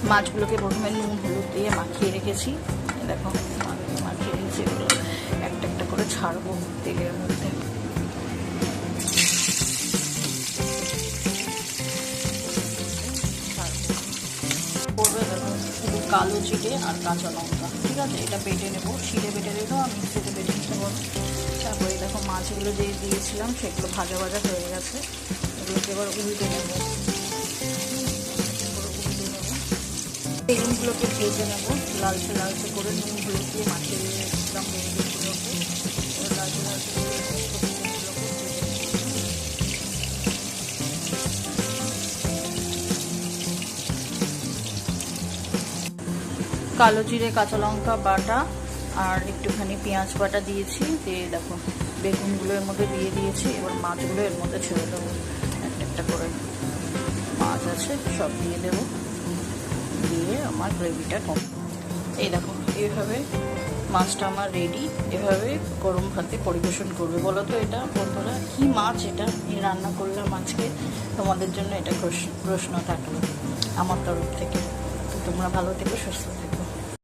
মাছগুলোকে প্রথমে নুন হলুদ দিয়ে মাখিয়ে রেখেছি। দেখো মাখিয়ে রেখেছি, এগুলো একটা একটা করে ছাড়বো তেলের মধ্যে। পড়বে দেখো শুধু কালো জিরে আর কাঁচা লঙ্কা, ঠিক আছে? এটা বেটে নেবো, শিলে বেটে নেবো আর মিক্সিতে বেটে নিতে পারবো। তারপরে দেখো মাছগুলো যে দিয়েছিলাম সেগুলো ভাজা ভাজা হয়ে গেছে, এগুলোকে এবার উল্টে নেবো। বেগুনগুলোকে ভেজে নেবো লালচে লালচে করে, নুন হলুদ দিয়ে মাখিয়ে রেখেছিলাম বেগুনগুলোকে, এবার লালচে লালচে করে বেগুনগুলোকে ভেজে নেবো। কালো জিরে কাঁচা লঙ্কা বাটা আর একটুখানি পেঁয়াজ বাটা দিয়েছি, দিয়ে দেখো বেগুনগুলো এর মধ্যে দিয়ে দিয়েছি। এবার মাছগুলো এর মধ্যে ছেড়ে দেবো, একটা একটা করে মাছ আছে সব দিয়ে দেবো, দিয়ে আমার গ্রেভিটা কম। এই দেখো এইভাবে মাছটা আমার রেডি। এভাবে গরম ভাতে পরিবেশন করবে। বলো তো এটা বন্ধুরা কি মাছ, এটা রান্না করলাম আজকে, তোমাদের জন্য এটা প্রশ্ন থাকলো আমার তরফ থেকে। তো তোমরা ভালো থেকো, সুস্থ থেকো।